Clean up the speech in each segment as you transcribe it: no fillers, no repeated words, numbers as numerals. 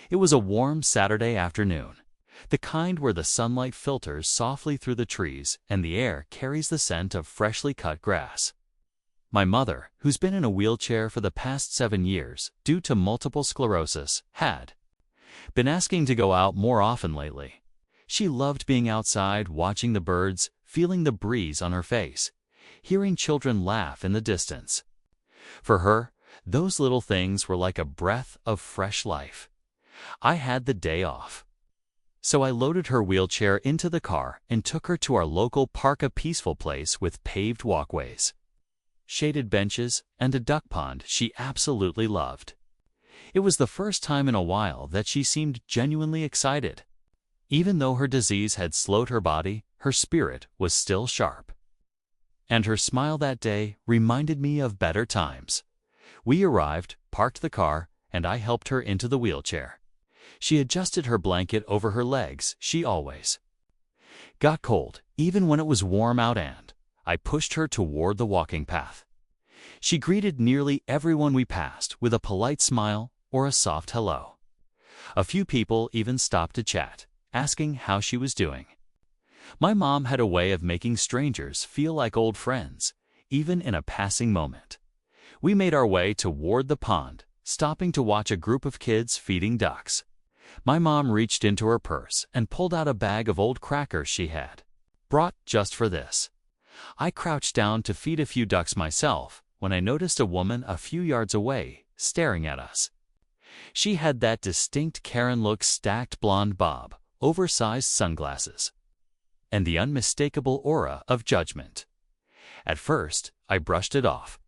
It was a warm Saturday afternoon, the kind where the sunlight filters softly through the trees and the air carries the scent of freshly cut grass. My mother, who's been in a wheelchair for the past 7 years due to multiple sclerosis, had been asking to go out more often lately. She loved being outside, watching the birds, feeling the breeze on her face, hearing children laugh in the distance. For her, those little things were like a breath of fresh life. I had the day off, so I loaded her wheelchair into the car and took her to our local park, a peaceful place with paved walkways, shaded benches, and a duck pond she absolutely loved. It was the first time in a while that she seemed genuinely excited. Even though her disease had slowed her body, her spirit was still sharp. And her smile that day reminded me of better times. We arrived, parked the car, and I helped her into the wheelchair. She adjusted her blanket over her legs. She always got cold, even when it was warm out, and I pushed her toward the walking path. She greeted nearly everyone we passed with a polite smile or a soft hello. A few people even stopped to chat, asking how she was doing. My mom had a way of making strangers feel like old friends, even in a passing moment. We made our way toward the pond, stopping to watch a group of kids feeding ducks. My mom reached into her purse and pulled out a bag of old crackers she had brought just for this. I crouched down to feed a few ducks myself when I noticed a woman a few yards away staring at us. She had that distinct Karen look, stacked blonde bob, oversized sunglasses, and the unmistakable aura of judgment. At first, I brushed it off.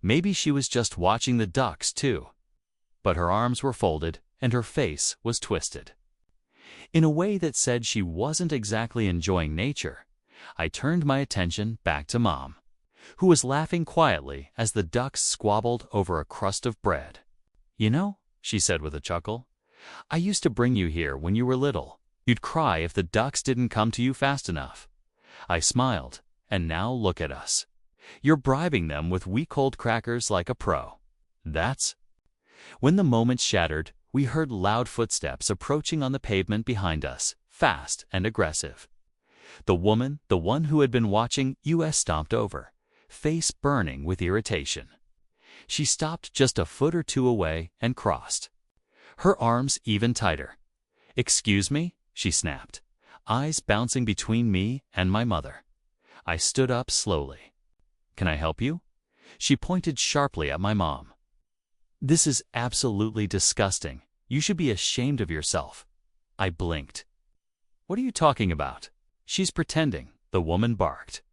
Maybe she was just watching the ducks too. But her arms were folded and her face was twisted in a way that said she wasn't exactly enjoying nature. I turned my attention back to Mom, who was laughing quietly as the ducks squabbled over a crust of bread. "You know," she said with a chuckle, "I used to bring you here when you were little. You'd cry if the ducks didn't come to you fast enough." I smiled. "And now look at us. You're bribing them with week-old crackers like a pro." That's when the moment shattered. We heard loud footsteps approaching on the pavement behind us, fast and aggressive. The woman, the one who had been watching us, stomped over, face burning with irritation. She stopped just a foot or two away and crossed her arms even tighter. "Excuse me?" she snapped, eyes bouncing between me and my mother. I stood up slowly. "Can I help you?" She pointed sharply at my mom. "This is absolutely disgusting. You should be ashamed of yourself." I blinked. "What are you talking about?" "She's pretending," the woman barked.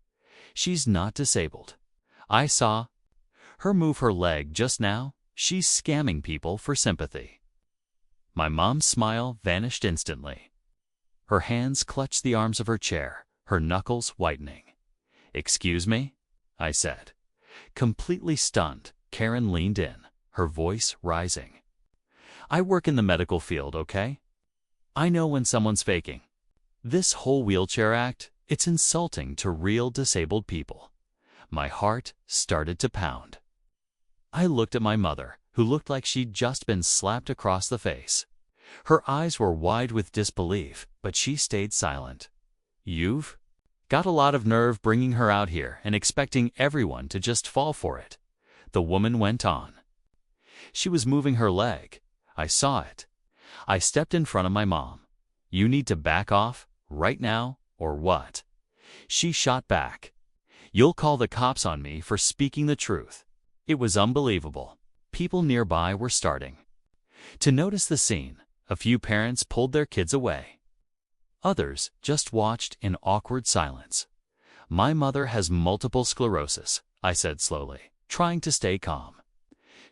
"She's not disabled. I saw her move her leg just now. She's scamming people for sympathy." My mom's smile vanished instantly. Her hands clutched the arms of her chair, her knuckles whitening. "Excuse me?" I said. Completely stunned, Karen leaned in, her voice rising. "I work in the medical field, okay? I know when someone's faking. This whole wheelchair act, it's insulting to real disabled people." My heart started to pound. I looked at my mother, who looked like she'd just been slapped across the face. Her eyes were wide with disbelief, but she stayed silent. "You've got a lot of nerve bringing her out here and expecting everyone to just fall for it," the woman went on. She was moving her leg. I saw it. I stepped in front of my mom. "You need to back off, right now, or what?" She shot back. "You'll call the cops on me for speaking the truth." It was unbelievable. People nearby were starting to notice the scene. A few parents pulled their kids away. Others just watched in awkward silence. "My mother has multiple sclerosis," I said slowly, trying to stay calm.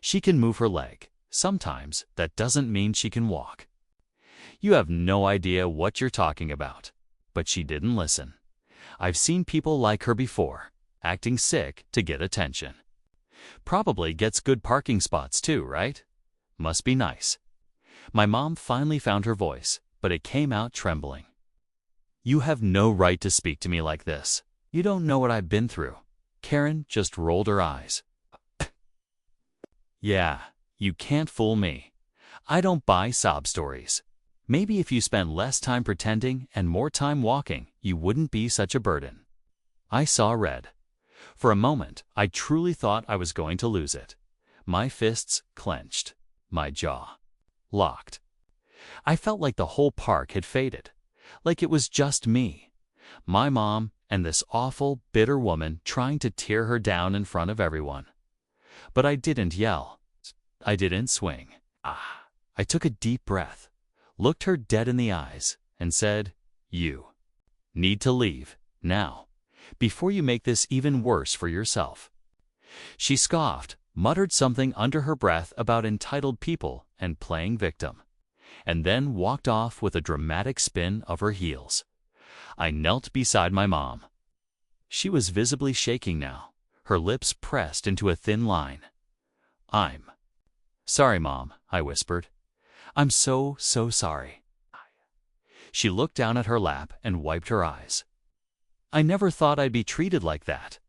"She can move her leg. Sometimes that doesn't mean she can walk." "You have no idea what you're talking about." But she didn't listen. "I've seen people like her before, acting sick to get attention. Probably gets good parking spots too, right? Must be nice." My mom finally found her voice, but it came out trembling. "You have no right to speak to me like this. You don't know what I've been through." Karen just rolled her eyes. "Yeah, you can't fool me. I don't buy sob stories. Maybe if you spent less time pretending and more time walking, you wouldn't be such a burden. I saw red. For a moment, I truly thought I was going to lose it. My fists clenched, my jaw locked. I felt like the whole park had faded, like it was just me, my mom, and this awful, bitter woman trying to tear her down in front of everyone. But I didn't yell. I didn't swing. I took a deep breath, looked her dead in the eyes, and said, "You need to leave, now, before you make this even worse for yourself." She scoffed, muttered something under her breath about entitled people and playing victim, and then walked off with a dramatic spin of her heels. I knelt beside my mom. She was visibly shaking now, her lips pressed into a thin line. "I'm sorry, Mom," I whispered. "I'm so sorry." She looked down at her lap and wiped her eyes. I never thought I'd be treated like that.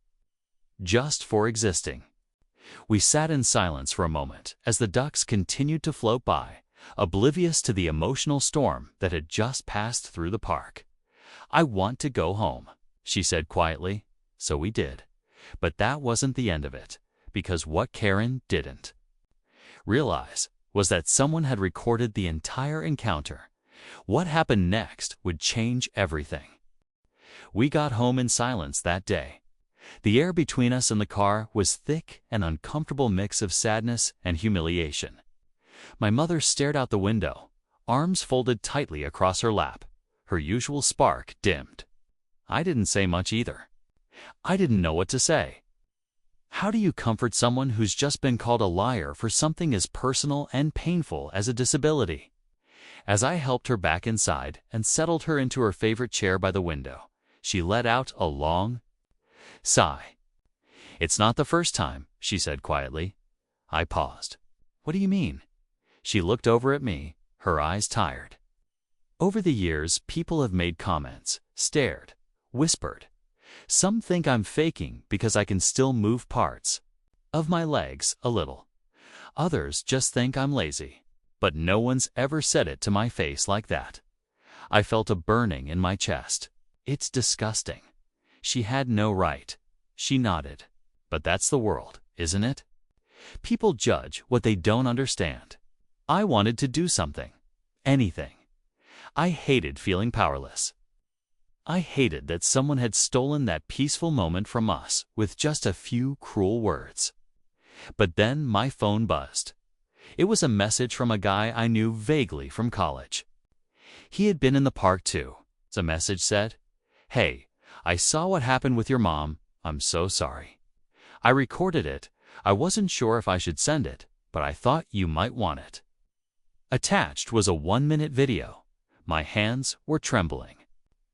Just for existing. We sat in silence for a moment as the ducks continued to float by, oblivious to the emotional storm that had just passed through the park. "I want to go home," she said quietly. So we did. But that wasn't the end of it, because what Karen didn't realize was that someone had recorded the entire encounter. What happened next would change everything. We got home in silence that day. The air between us in the car was thick, an uncomfortable mix of sadness and humiliation. My mother stared out the window, arms folded tightly across her lap. Her usual spark dimmed. I didn't say much either. I didn't know what to say. How do you comfort someone who's just been called a liar for something as personal and painful as a disability? As I helped her back inside and settled her into her favorite chair by the window, she let out a long sigh. "It's not the first time," she said quietly. I paused. "What do you mean?" She looked over at me, her eyes tired. "Over the years, people have made comments, stared, whispered. Some think I'm faking because I can still move parts of my legs a little. Others just think I'm lazy. But no one's ever said it to my face like that." I felt a burning in my chest. "It's disgusting." She had no right. She nodded. "But that's the world, isn't it? People judge what they don't understand." I wanted to do something. Anything. I hated feeling powerless. I hated that someone had stolen that peaceful moment from us with just a few cruel words. But then my phone buzzed. It was a message from a guy I knew vaguely from college. He had been in the park too. The message said, "Hey, I saw what happened with your mom. I'm so sorry. I recorded it. I wasn't sure if I should send it, but I thought you might want it." Attached was a 1-minute video. My hands were trembling.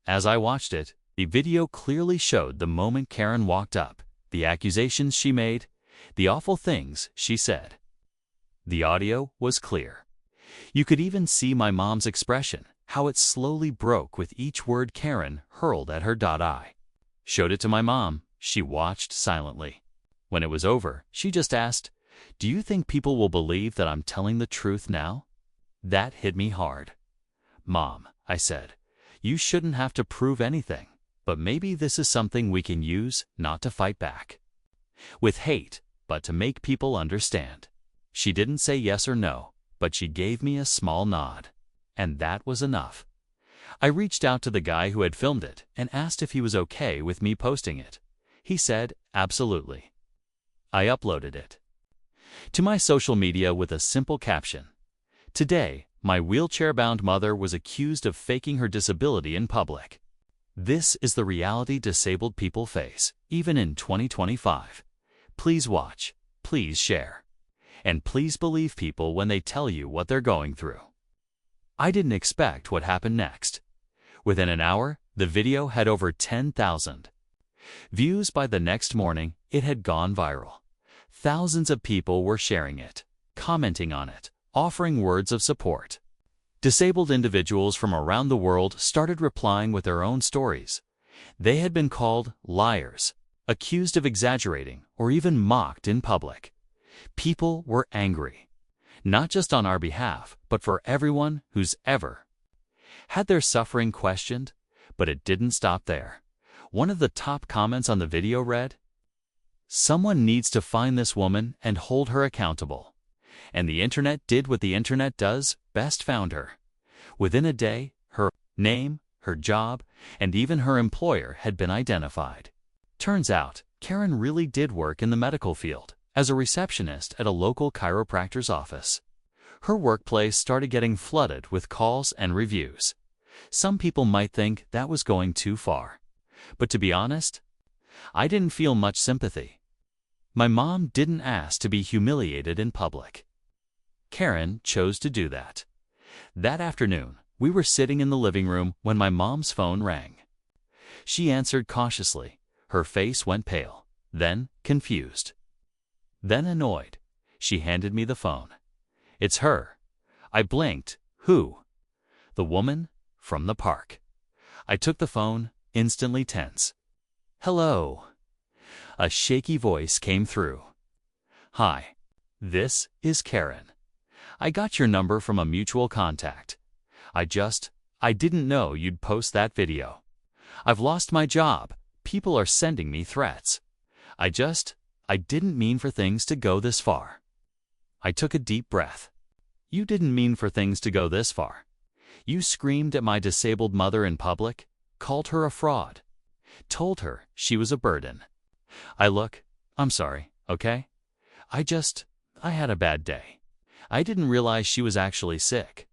As I watched it, the video clearly showed the moment Karen walked up, the accusations she made, the awful things she said. The audio was clear. You could even see my mom's expression, how it slowly broke with each word Karen hurled at her. I showed it to my mom. She watched silently. When it was over, she just asked, "Do you think people will believe that I'm telling the truth now?" That hit me hard. "Mom," I said, "you shouldn't have to prove anything, but maybe this is something we can use not to fight back with hate, but to make people understand." She didn't say yes or no, but she gave me a small nod. And that was enough. I reached out to the guy who had filmed it and asked if he was okay with me posting it. He said, "Absolutely." I uploaded it to my social media with a simple caption. "Today, my wheelchair-bound mother was accused of faking her disability in public. This is the reality disabled people face, even in 2025. Please watch, please share, and please believe people when they tell you what they're going through." I didn't expect what happened next. Within an hour, the video had over 10,000 views. By the next morning, it had gone viral. Thousands of people were sharing it, commenting on it, offering words of support. Disabled individuals from around the world started replying with their own stories. They had been called liars, accused of exaggerating, or even mocked in public. People were angry. Not just on our behalf, but for everyone who's ever had their suffering questioned. But it didn't stop there. One of the top comments on the video read, "Someone needs to find this woman and hold her accountable." And the internet did what the internet does best, found her. Within a day, her name, her job, and even her employer had been identified. Turns out, Karen really did work in the medical field as a receptionist at a local chiropractor's office. Her workplace started getting flooded with calls and reviews. Some people might think that was going too far. But to be honest, I didn't feel much sympathy. My mom didn't ask to be humiliated in public. Karen chose to do that. That afternoon, we were sitting in the living room when my mom's phone rang. She answered cautiously. Her face went pale, then confused, then annoyed. She handed me the phone. "It's her." I blinked. "Who?" "The woman from the park." I took the phone, instantly tense. "Hello." A shaky voice came through. "Hi. This is Karen. I got your number from a mutual contact. I didn't know you'd post that video. I've lost my job. People are sending me threats. I didn't mean for things to go this far." I took a deep breath. "You didn't mean for things to go this far. You screamed at my disabled mother in public, called her a fraud, told her she was a burden. I'm sorry, okay? I had a bad day. I didn't realize she was actually sick."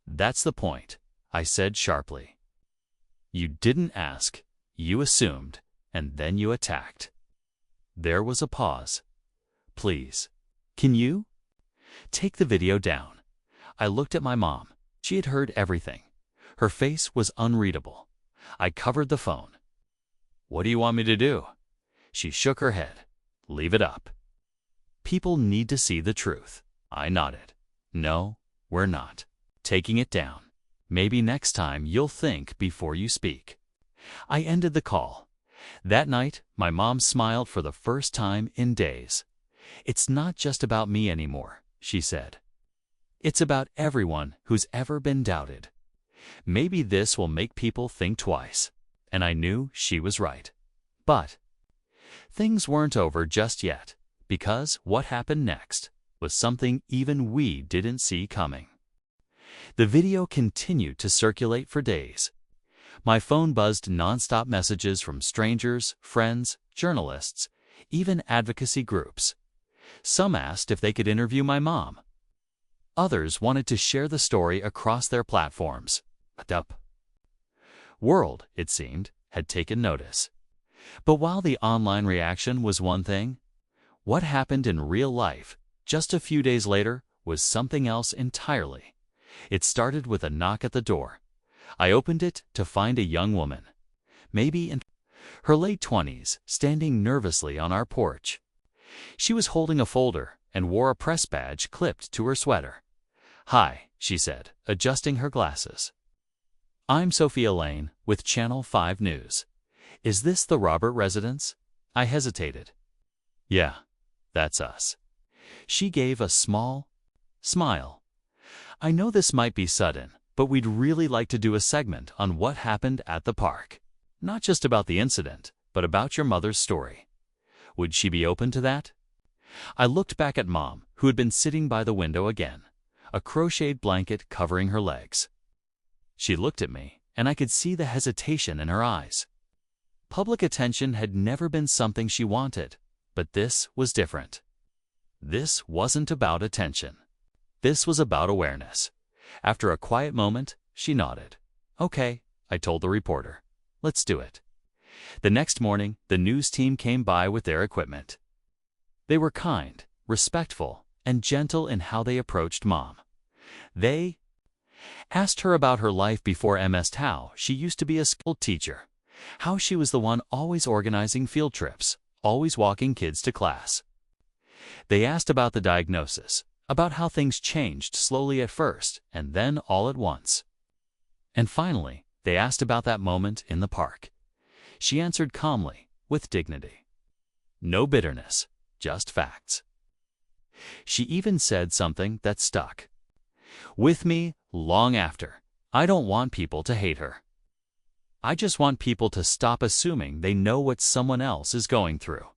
"That's the point," I said sharply. "You didn't ask, you assumed, and then you attacked." There was a pause. "Please, can you take the video down?" I looked at my mom. She had heard everything. Her face was unreadable. I covered the phone. "What do you want me to do?" She shook her head. "Leave it up. People need to see the truth." I nodded. "No, we're not taking it down. Maybe next time you'll think before you speak." I ended the call. That night, my mom smiled for the first time in days. "It's not just about me anymore," she said. "It's about everyone who's ever been doubted. Maybe this will make people think twice." And I knew she was right. But things weren't over just yet, because what happened next was something even we didn't see coming. The video continued to circulate for days. My phone buzzed nonstop messages from strangers, friends, journalists, even advocacy groups. Some asked if they could interview my mom. Others wanted to share the story across their platforms. The world, it seemed, had taken notice. But while the online reaction was one thing, what happened in real life just a few days later was something else entirely. It started with a knock at the door. I opened it to find a young woman, maybe in her late 20s, standing nervously on our porch. She was holding a folder and wore a press badge clipped to her sweater. "Hi," she said, adjusting her glasses. "I'm Sophia Lane with Channel 5 News. Is this the Robert residence?" I hesitated. "Yeah, that's us." She gave a small smile. "I know this might be sudden, but we'd really like to do a segment on what happened at the park. Not just about the incident, but about your mother's story. Would she be open to that?" I looked back at Mom, who had been sitting by the window again, a crocheted blanket covering her legs. She looked at me, and I could see the hesitation in her eyes. Public attention had never been something she wanted, but this was different. This wasn't about attention. This was about awareness. After a quiet moment, she nodded. "Okay," I told the reporter. "Let's do it." The next morning, the news team came by with their equipment. They were kind, respectful, and gentle in how they approached Mom. They asked her about her life before MS, how she used to be a school teacher, how she was the one always organizing field trips, always walking kids to class. They asked about the diagnosis, about how things changed slowly at first and then all at once. And finally, they asked about that moment in the park. She answered calmly, with dignity. No bitterness, just facts. She even said something that stuck with me long after. I don't want people to hate her. I just want people to stop assuming they know what someone else is going through.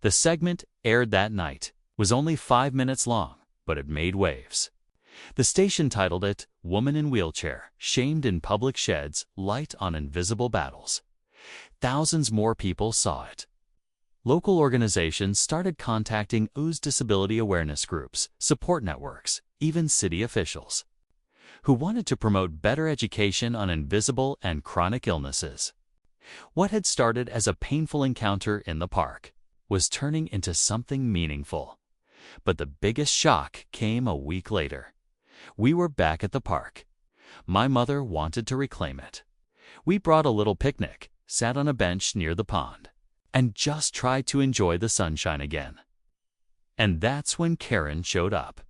The segment, aired that night, was only 5 minutes long, but it made waves. The station titled it, "Woman in Wheelchair, Shamed in Public Sheds Light on Invisible Battles." Thousands more people saw it. Local organizations started contacting disability awareness groups, support networks, even city officials, who wanted to promote better education on invisible and chronic illnesses. What had started as a painful encounter in the park was turning into something meaningful. But the biggest shock came a week later. We were back at the park. My mother wanted to reclaim it. We brought a little picnic, sat on a bench near the pond, and just tried to enjoy the sunshine again. And that's when Karen showed up.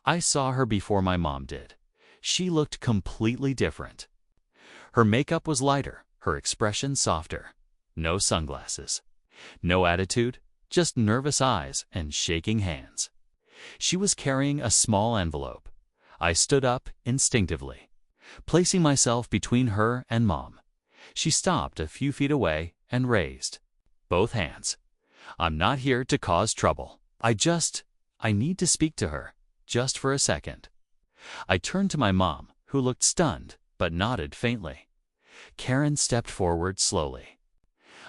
I saw her before my mom did. She looked completely different. Her makeup was lighter, her expression softer. No sunglasses. No attitude, just nervous eyes and shaking hands. She was carrying a small envelope. I stood up instinctively, placing myself between her and Mom. She stopped a few feet away and raised both hands. "I'm not here to cause trouble. I need to speak to her, just for a second." I turned to my mom, who looked stunned, but nodded faintly. Karen stepped forward slowly.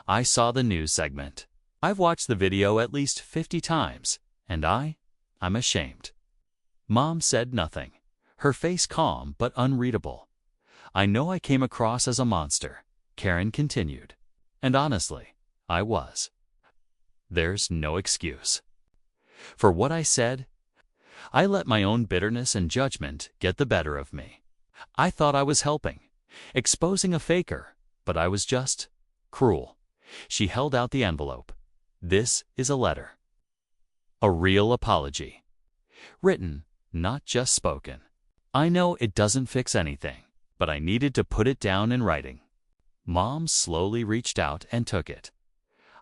"I saw the news segment. I've watched the video at least 50 times, and I'm ashamed." Mom said nothing, her face calm but unreadable. "I know I came across as a monster," Karen continued, "and honestly, I was. There's no excuse for what I said. I let my own bitterness and judgment get the better of me. I thought I was helping, exposing a faker, but I was just cruel." She held out the envelope. "This is a letter. A real apology. Written, not just spoken. I know it doesn't fix anything, but I needed to put it down in writing." Mom slowly reached out and took it.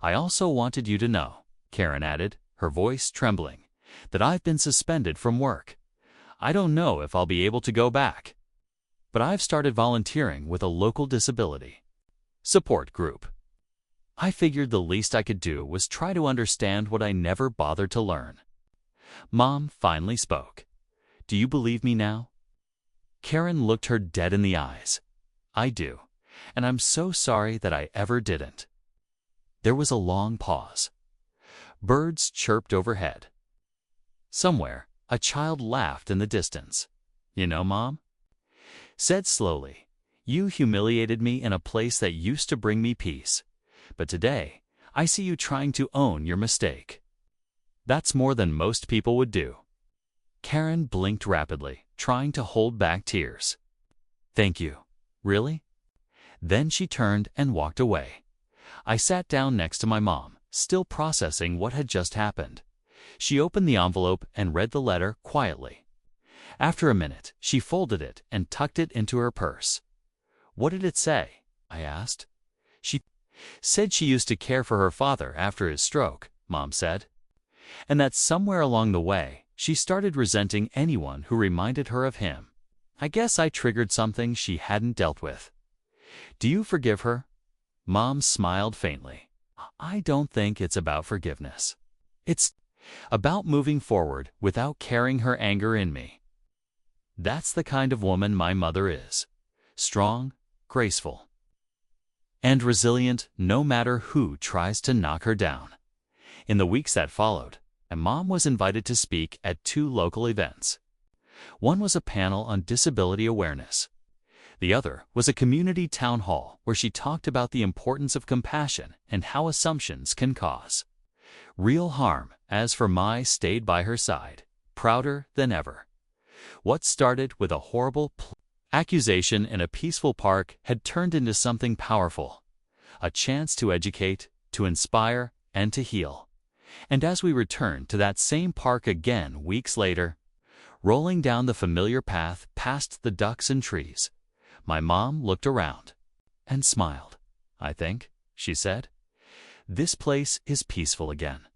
"I also wanted you to know," Karen added, her voice trembling, "that I've been suspended from work. I don't know if I'll be able to go back, but I've started volunteering with a local disability support group. I figured the least I could do was try to understand what I never bothered to learn." Mom finally spoke. "Do you believe me now?" Karen looked her dead in the eyes. "I do, and I'm so sorry that I ever didn't." There was a long pause. Birds chirped overhead. Somewhere, a child laughed in the distance. "You know, Mom," said slowly, "you humiliated me in a place that used to bring me peace. But today, I see you trying to own your mistake. That's more than most people would do." Karen blinked rapidly, trying to hold back tears. "Thank you. Really?" Then she turned and walked away. I sat down next to my mom, still processing what had just happened. She opened the envelope and read the letter quietly. After a minute, she folded it and tucked it into her purse. "What did it say?" I asked. "She said she used to care for her father after his stroke," Mom said, "and that somewhere along the way, she started resenting anyone who reminded her of him. I guess I triggered something she hadn't dealt with." "Do you forgive her?" Mom smiled faintly. "I don't think it's about forgiveness. It's about moving forward without carrying her anger in me. That's the kind of woman my mother is. Strong, graceful, and resilient no matter who tries to knock her down." In the weeks that followed, my mom was invited to speak at 2 local events. One was a panel on disability awareness. The other was a community town hall where she talked about the importance of compassion and how assumptions can cause real harm. As for Mai, stayed by her side, prouder than ever. What started with a horrible accusation in a peaceful park had turned into something powerful, a chance to educate, to inspire, and to heal. And as we returned to that same park again weeks later, rolling down the familiar path past the ducks and trees, my mom looked around and smiled. "I think," she said, "this place is peaceful again."